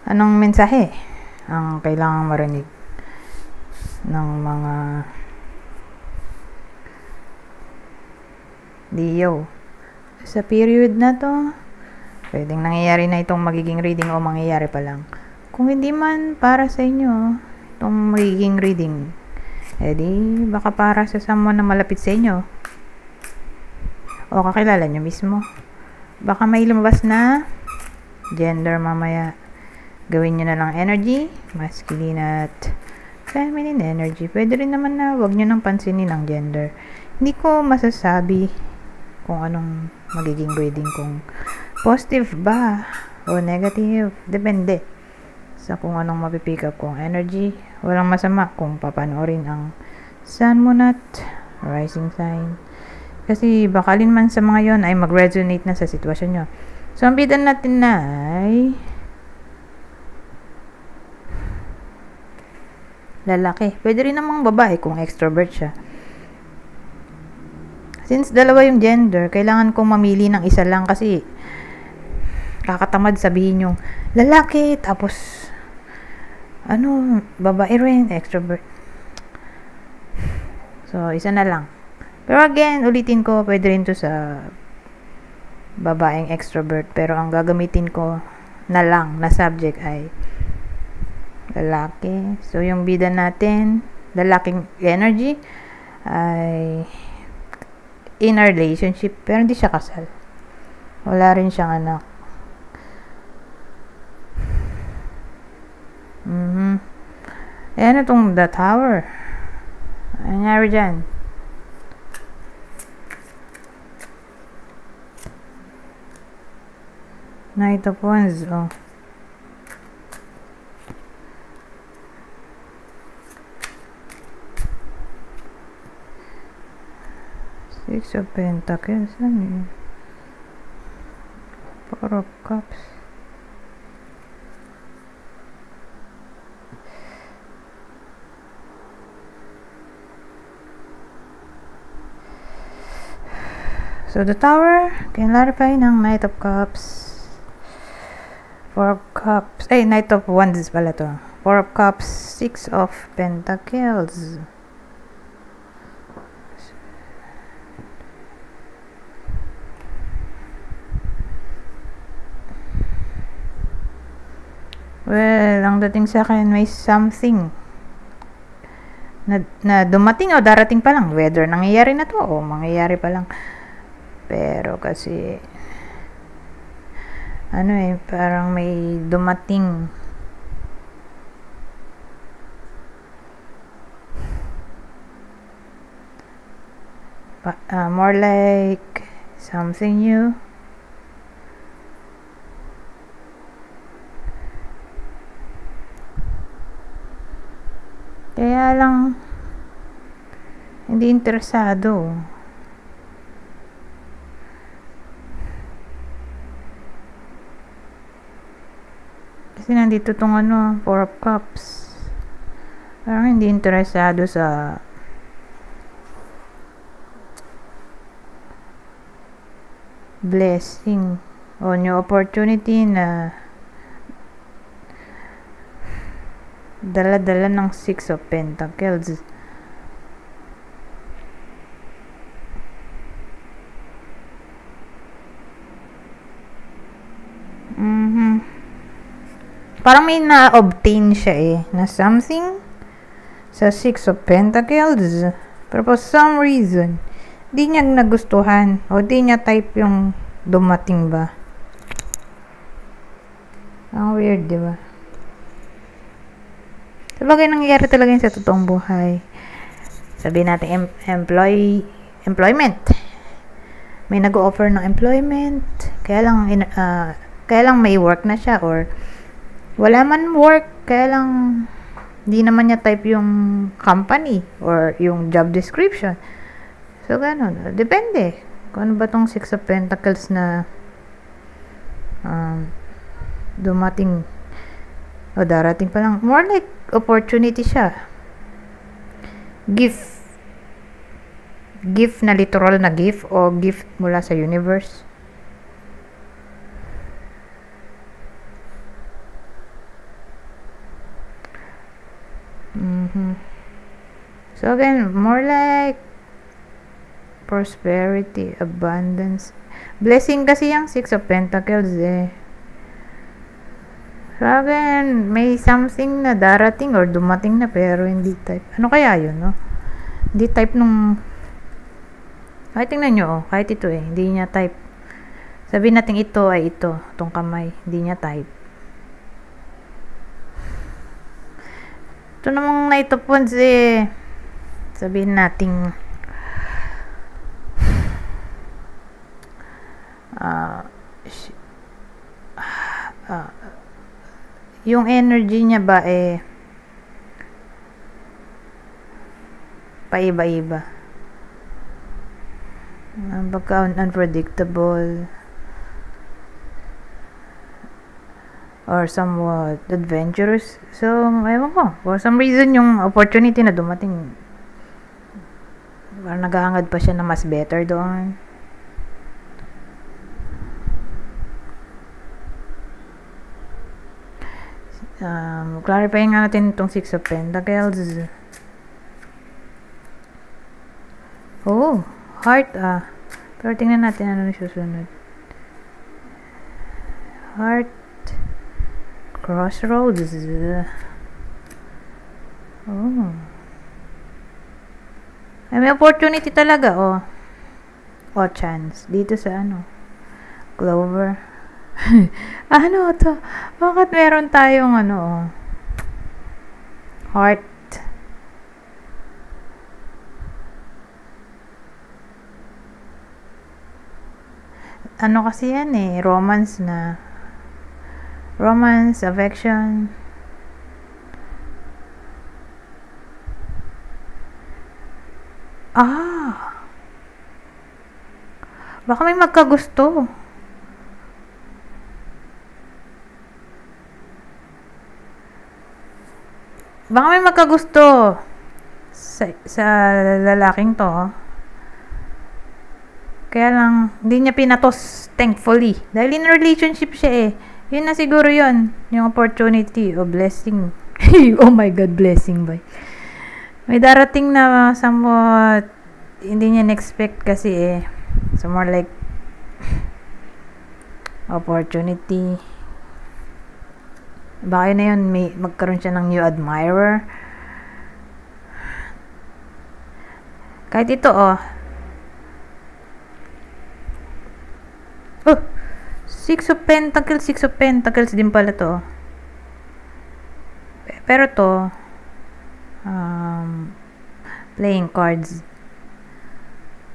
Anong mensahe ang kailangang marinig ng mga Leo sa period na to? Pwedeng nangyayari na itong magiging reading o mangyayari pa lang. Kung hindi man para sa inyo itong magiging reading, edi baka para sa someone na malapit sa inyo o kakilala nyo mismo. Baka may lumabas na gender mamaya. Gawin nyo na lang energy, masculine at feminine energy. Pwede rin naman na wag nyo nang pansinin ang gender. Hindi ko masasabi kung anong magiging reading, kung positive ba o negative. Depende sa kung anong mapipick up kong energy. Walang masama kung papanoorin ang sun, moon at rising sign. Kasi bakalin man sa mga yon ay mag-resonate na sa sitwasyon nyo. So, ang bidan natin na ay lalaki. Pwede rin namang babae kung extrovert siya. Since dalawa yung gender, kailangan kong mamili ng isa lang kasi kakatamad sabihin yung lalaki, tapos babae rin, extrovert. So, isa na lang. Pero again, ulitin ko, pwede rin to sa babaeng extrovert. Pero ang gagamitin ko na lang na subject ay lalaki. So, yung bida natin, lalaking energy, ay in a relationship, pero hindi siya kasal. Wala rin siyang anak. Ayan itong The Tower. Ano nangyari dyan? Knight of Wands. Oh. Six of Pentacles. Ano yun? Four of Cups. So, the Tower, can clarify ng Knight of Cups. Four of Cups. Knight of Wands pala to. Four of Cups, Six of Pentacles. Well, ang dating sa akin, may something na dumating o darating pa lang. Whether nangyayari na to o mangyayari pa lang. Pero kasi parang may dumating more like something new. Kaya lang hindi interesado. Kasi nandito tong Four of Cups. Parang hindi interesado sa blessing o new opportunity na dala-dala ng Six of Pentacles. Parang may na-obtain siya na something sa Six of Pentacles. Pero for some reason, di niya nagustuhan o di niya type yung dumating ba. Ang weird, di ba? Sabagay, nangyayari talaga yun sa totoong buhay. Sabihin natin, employment. May nag-o-offer ng employment. Kaya lang may work na siya or wala man work, kaya lang di naman niya type yung company or yung job description. So, ganun. Depende. Kung ano ba tong Six of Pentacles na dumating o darating pa lang. More like opportunity siya. Gift na literal na gift o gift mula sa universe. So again, more like prosperity, abundance, blessing kasi yung Six of Pentacles eh. So again, may something na darating or dumating na pero hindi type. Ano kaya yun, no? Hindi type nung... Kahit tingnan nyo, oh, kahit ito eh, hindi niya type. Sabihin natin ito ay ito, itong kamay, hindi niya type. Ito namang Knight of Wands eh, sabihin natin yung energy niya ba eh paiba-iba. Baka unpredictable or somewhat adventurous. So, ewan ko. For some reason, yung opportunity na dumating, parang naghahangad pa siya na mas better doon. Clarify nga natin itong Six of Pentacles. Oh, heart pero tingnan natin ano na susunod. Heart, crossroads. Oh. Ay, may opportunity talaga, oh. Oh, chance. Dito sa ano? Clover. Ano to? Bakit meron tayong ano, oh? Heart. Ano kasi yan eh, romance na. Romance, affection. Baka may magkagusto. Baka may magkagusto sa lalaking to. Kaya lang, hindi niya pinatos, thankfully. Dahil in relationship siya eh. Yun na siguro yun. Yung opportunity o blessing. Oh my God, blessing ba? May darating na somewhat hindi niya na-expect kasi eh. So more like opportunity. Baka na yun, may magkaroon siya ng new admirer. Kahit ito oh. Oh, Six of Pentacles din pala to. Pero to, playing cards.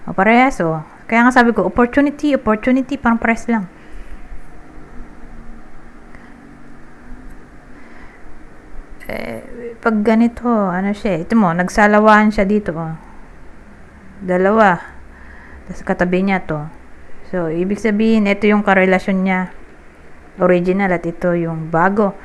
O, parehas o. Kaya nga sabi ko, opportunity, parang press lang. Pag ganito, ano siya, ito mo, nagsalawaan siya dito o. Dalawa. Tapos katabi niya to. So, ibig sabihin, ito yung karelasyon niya. Original at ito yung bago.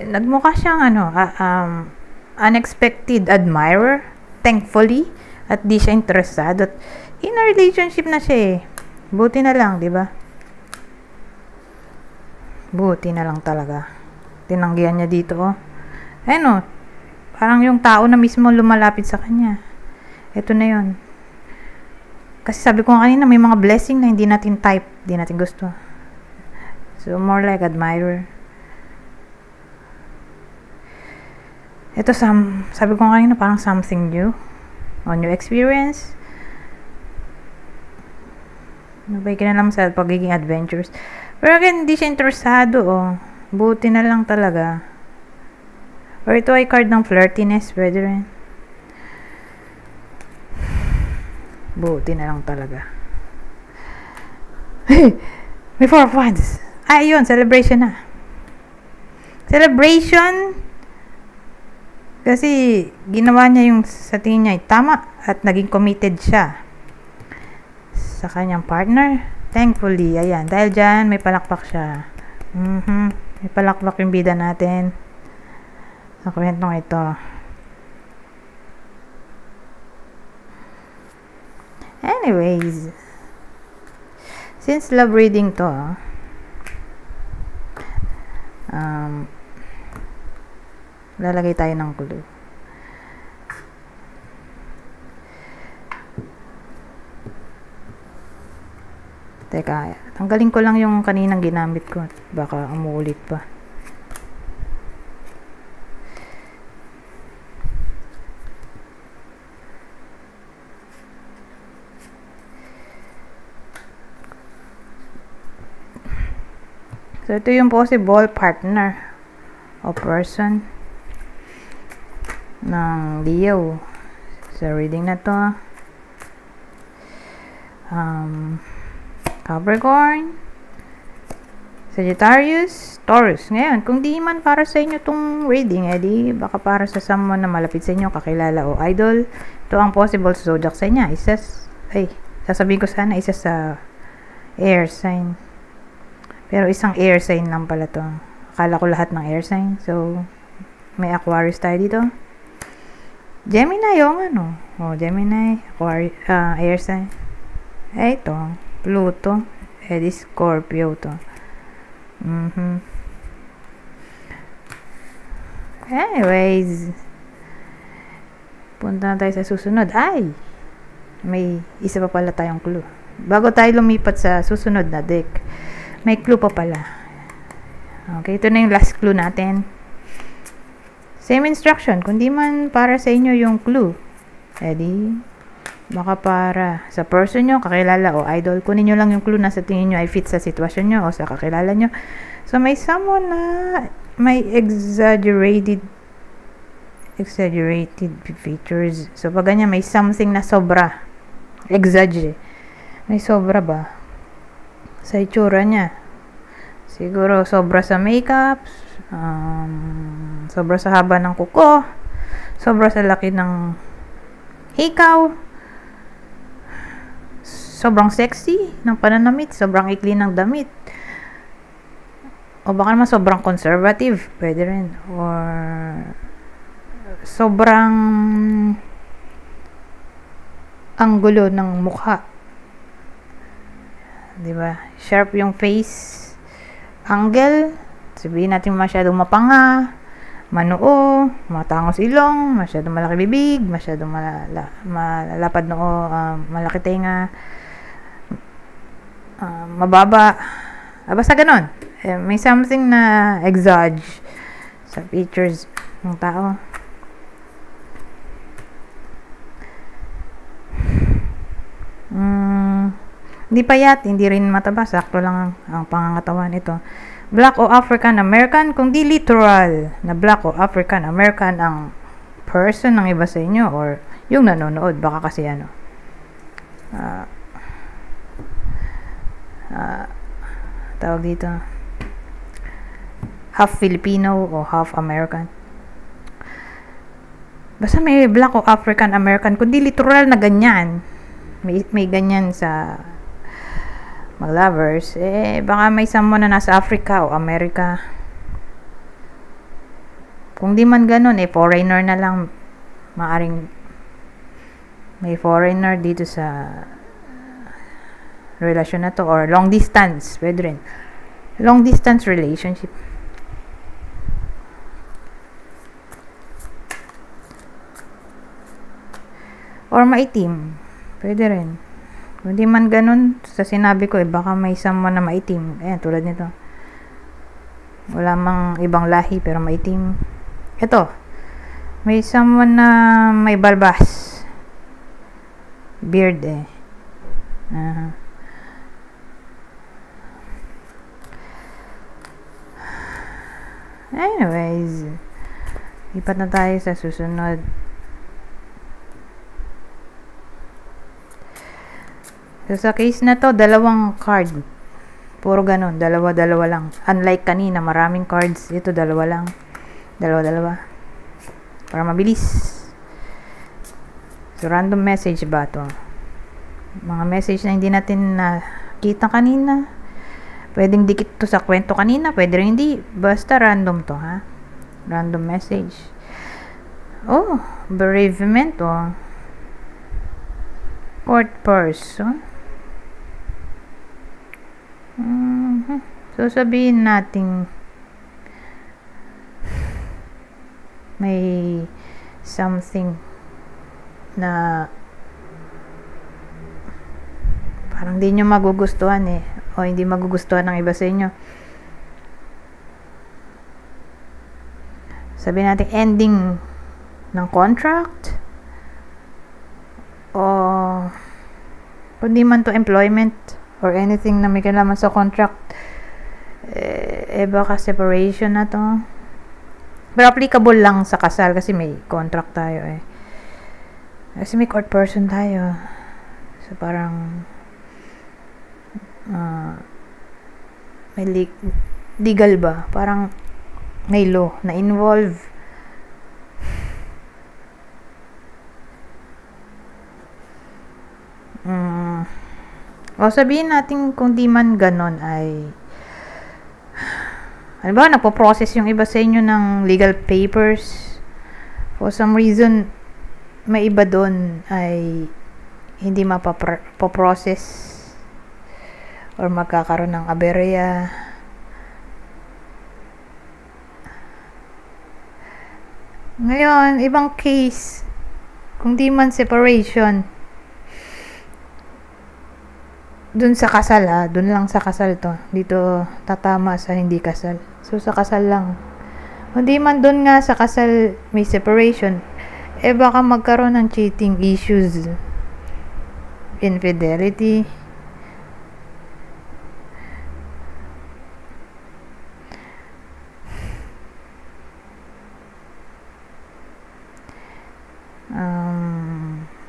Nagmukha siyang unexpected admirer. Thankfully. At di siya interesado. At in a relationship na siya eh. Buti na lang, di ba? Buti na lang talaga. Tinanggihan niya dito oh. Ayun oh. Parang yung tao na mismo lumalapit sa kanya. Ito na yun. Kasi sabi ko kanina, may mga blessing na hindi natin type, hindi natin gusto. So, more like admirer. Ito, sabi ko kanina, parang something new. O, new experience. Nabay ka na lang sa pagiging adventures. Pero again, hindi siya interesado, oh. Buti na lang talaga. Or ito ay card ng flirtiness, pwede rin. Buti na lang talaga. May Four of Wands. Ay, yun. Celebration na. Celebration. Kasi, ginawa niya yung sa tingin niya ay tama. At naging committed siya sa kanyang partner. Thankfully, ayan. Dahil dyan, may palakpak siya. May palakpak yung bida natin. Sa kwentong ito. Anyways, since love reading to, lalagay tayo ng clue. Teka, tanggalin ko lang yung kaninang ginamit ko. Baka umuulit pa. So, ito yung possible partner o person ng Leo sa reading na to. Capricorn, Sagittarius, Taurus. Ngayon, kung di man para sa inyo tong reading, edi baka para sa someone na malapit sa inyo, kakilala o idol. Ito ang possible zodiac sa inyo. Sasabihin ko sana isa sa air sign. Pero isang air sign lang pala to. Akala ko lahat ng air sign. So, may Aquarius tayo dito. Gemini yung ano. Gemini, Aquarius, air sign. Ito, Pluto. Edi Scorpio to. Anyways, punta na tayo sa susunod. May isa pa pala tayong clue. Bago tayo lumipat sa susunod na deck, may clue pa pala. Okay, ito na yung last clue natin. Same instruction. Kung di man para sa inyo yung clue, edi baka para sa person nyo, kakilala o idol. Kunin nyo lang yung clue na sa tingin nyo ay fit sa sitwasyon nyo o sa kakilala nyo. So, may someone na may exaggerated features. So, pag ganyan, may something na sobra. May sobra ba? Sa itsura niya. Siguro, sobra sa makeup. Sobra sa haba ng kuko. Sobra sa laki ng hikaw. Sobrang sexy ng pananamit, sobrang ikli ng damit. O baka naman sobrang conservative, pwede rin. Or sobrang anggulo ng mukha. Diba? Sharp yung face. Angle. Sabihin natin masyadong mapanga, manoo, matangos ilong, masyadong malaki bibig, masyadong malapad noo, malaki tenga, mababa. Basta ganon. May something na exage sa features ng tao. Hindi payat, hindi rin mataba. Sakto lang ang pangangatawan ito. Black o African American, kung di literal na Black o African American ang person ng iba sa inyo or yung nanonood, baka kasi tawag dito half Filipino o half American. Basta may Black o African American, kung di literal na ganyan, may ganyan sa mga lovers, baka may someone na nasa Africa o America. Kung di man ganun, foreigner na lang. Maaring may foreigner dito sa relasyon na to, or long distance, pwede rin. Long distance relationship. Or maitim, pwede rin. Kung di man ganun, sa sinabi ko, baka may someone na maitim. Ayan, tulad nito. Wala mang ibang lahi, pero maitim. Ito, may someone na may balbas. Beard, Anyways, lipat na tayo sa susunod. So, sa case na to, dalawang card. Puro ganun, dalawa-dalawa lang. Unlike kanina, maraming cards. Ito, dalawa lang. Dalawa-dalawa. Para mabilis. So, random message ba to? Mga message na hindi natin nakita kanina. Pwedeng dikit to sa kwento kanina, pwede rin hindi. Basta random to, ha? Random message. Oh, bereavement, Court person. So, sabihin natin may something na parang di nyo magugustuhan eh, o hindi magugustuhan ng iba sa inyo. Sabihin natin ending ng contract, o kundi man to employment or anything na may kinalaman sa contract, baka separation na to. Pero applicable lang sa kasal kasi may contract tayo eh. Kasi may court person tayo. So parang may legal ba? Parang may law na involve. O sabihin natin kung di man ganon ay ano ba, nagpo-process yung iba sa inyo ng legal papers. For some reason, may iba doon ay hindi mapaprocess or magkakaroon ng aberya. Ngayon, ibang case, kung di man separation, dun sa kasal dun lang sa kasal to. Dito tatama sa hindi kasal. So sa kasal lang. Hindi man dun nga sa kasal may separation, baka magkaroon ng cheating issues, infidelity.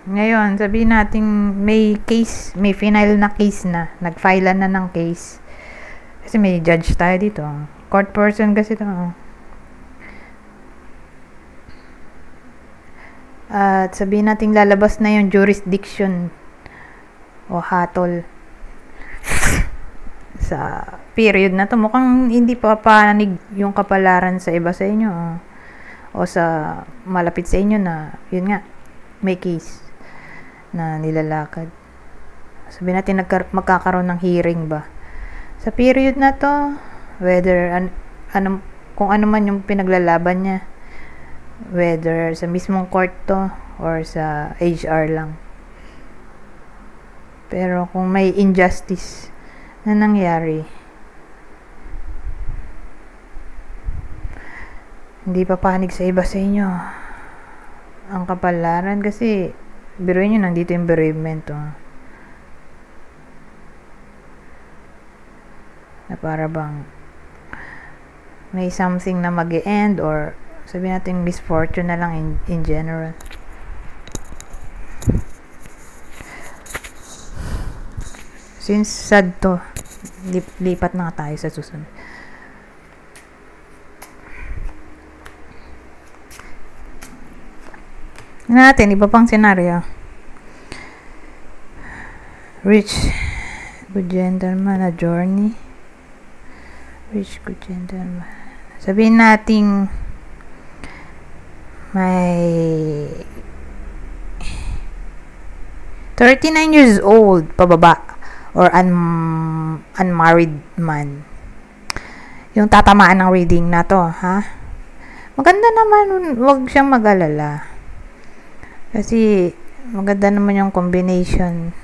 Ngayon, sabihin natin may case, may final na case na. Nag-file na ng case. Kasi may judge tayo dito. Court person kasi ito. At sabihin natin lalabas na yung jurisdiction o hatol sa period na to. Mukhang hindi pa panig yung kapalaran sa iba sa inyo. O sa malapit sa inyo na, yun nga, may case na nilalakad. Sabihin natin magkakaroon ng hearing ba sa period na to, whether kung ano man yung pinaglalaban niya, whether sa mismong court to or sa HR lang. Pero kung may injustice na nangyari, hindi pa panig sa iba sa inyo ang kapalaran kasi biruin nyo, nandito yung bereavement na para bang may something na mag-e-end or sabihin natin misfortune na lang in general. Since sad to, lipat na tayo sa susunod. Natin iba pang senaryo. Rich good gentleman, a journey. Rich good gentleman. Sabihin nating may 39 years old pababa or unmarried man yung tatamaan ng reading na to, ha? Maganda naman, wag siyang mag-alala. Kasi maganda naman yung combination.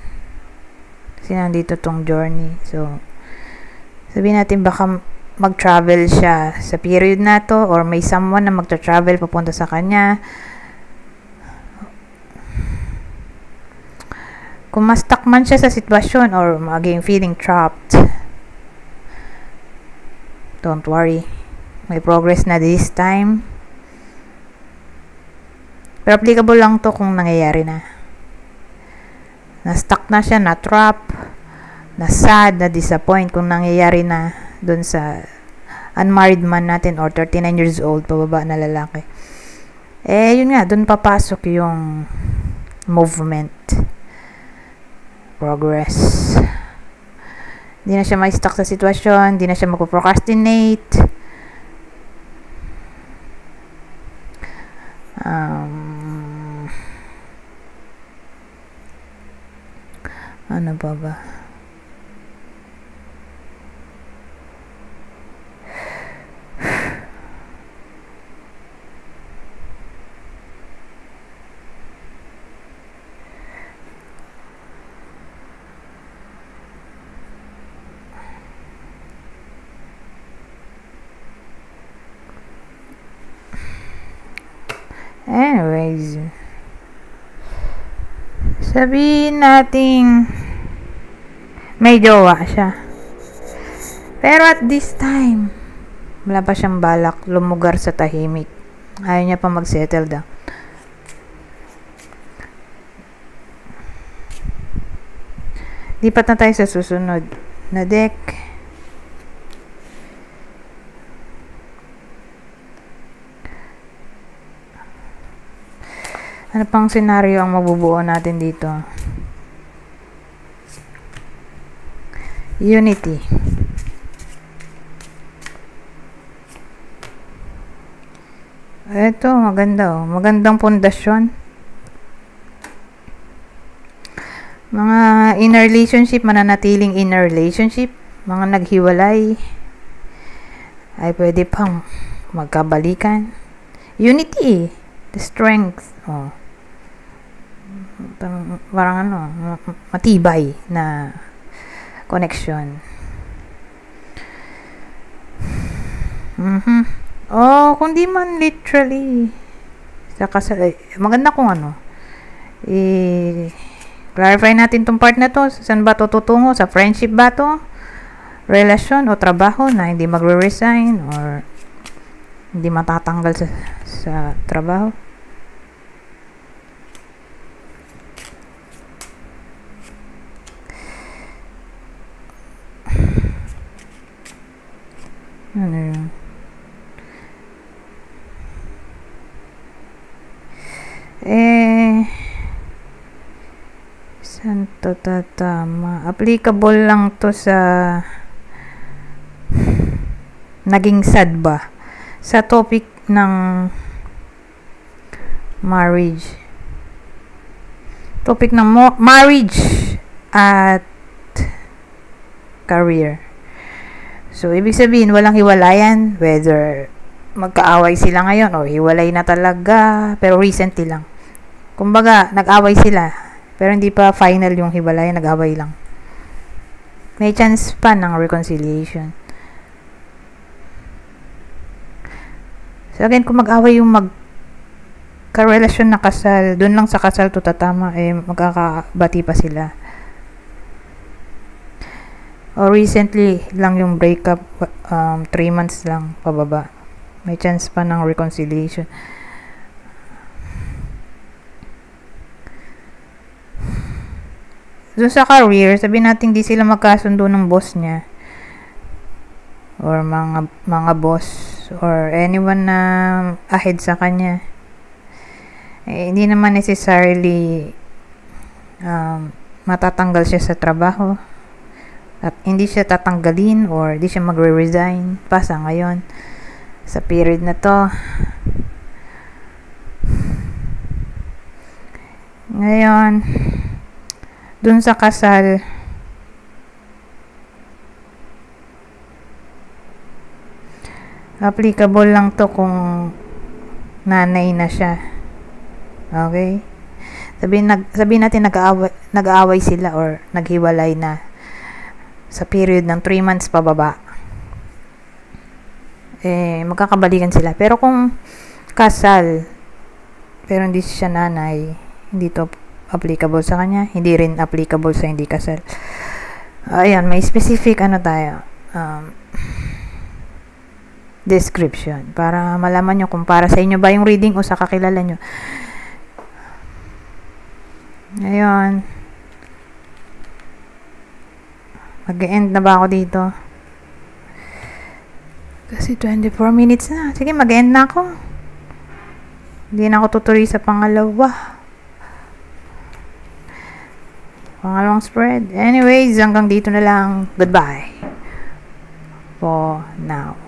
Kasi nandito tong journey. So, sabihin natin baka mag-travel siya sa period na to or may someone na magta-travel papunta sa kanya. Kung ma-stuck man siya sa sitwasyon or maging feeling trapped, don't worry. May progress na this time. Pero applicable lang to kung nangyayari na. Na-stuck na siya, na-trap, na-sad, na-disappoint kung nangyayari na dun sa unmarried man natin or 39 years old, pababa na lalaki. Yun nga, dun papasok yung movement. Progress. Hindi na siya ma-stuck sa sitwasyon, hindi na siya magpo-procrastinate. Ano ba ba? Anyways, sabihin nating may jowa siya. Pero at this time, wala pa siyang balak lumugar sa tahimik. Ayaw niya pa mag-settle down. Lipat na tayo sa susunod na deck. Ano pang senaryo ang mabubuo natin dito? Unity. Ito, maganda oh. Magandang pundasyon. Mga inner relationship, mananatiling inner relationship, mga naghiwalay, ay pwede pang magkabalikan. Unity, the strength. Oh. Parang ano, matibay na connection. Oh, kung di man literally sa kasal, maganda kung ano. Clarify natin tong part na to. Saan ba to tutungo? Sa friendship ba to? Relasyon o trabaho na hindi magre-resign or hindi matatanggal sa trabaho? Ano yun? Saan to tatama? Applicable lang to sa naging sad ba? Sa topic ng marriage. Topic ng marriage at career. So, ibig sabihin, walang hiwalayan, whether magkaaway sila ngayon o hiwalay na talaga, pero recently lang. Kumbaga, nag-away sila, pero hindi pa final yung hiwalayan, nag-away lang. May chance pa ng reconciliation. So, again, kung mag-away yung magkarelasyon na kasal, dun lang sa kasal to tatama, magkakabati pa sila. O recently lang yung breakup, 3 months lang pababa. May chance pa ng reconciliation. So sa career, sabihin natin di sila magkasundo ng boss niya. Or mga boss. Or anyone na ahead sa kanya. Hindi naman necessarily matatanggal siya sa trabaho. At hindi siya tatanggalin or hindi siya magre-resign pa sa ngayon sa period na to. Ngayon, dun sa kasal, applicable lang to kung nanay na siya. Okay? Sabihin natin nag-aaway sila or naghiwalay na sa period ng 3 months pababa. Magkakabalikan sila. Pero kung kasal, pero hindi siya nanay, hindi to applicable sa kanya. Hindi rin applicable sa hindi kasal. Ayan, may specific tayo. Description. Para malaman nyo kung para sa inyo ba yung reading o sa kakilala nyo. Ayun. Mag-end na ba ako dito? Kasi 24 minutes na. Sige, mag-end na ako. Hindi na ako tutuloy sa pangalawang spread. Anyways, hanggang dito na lang. Goodbye. For now.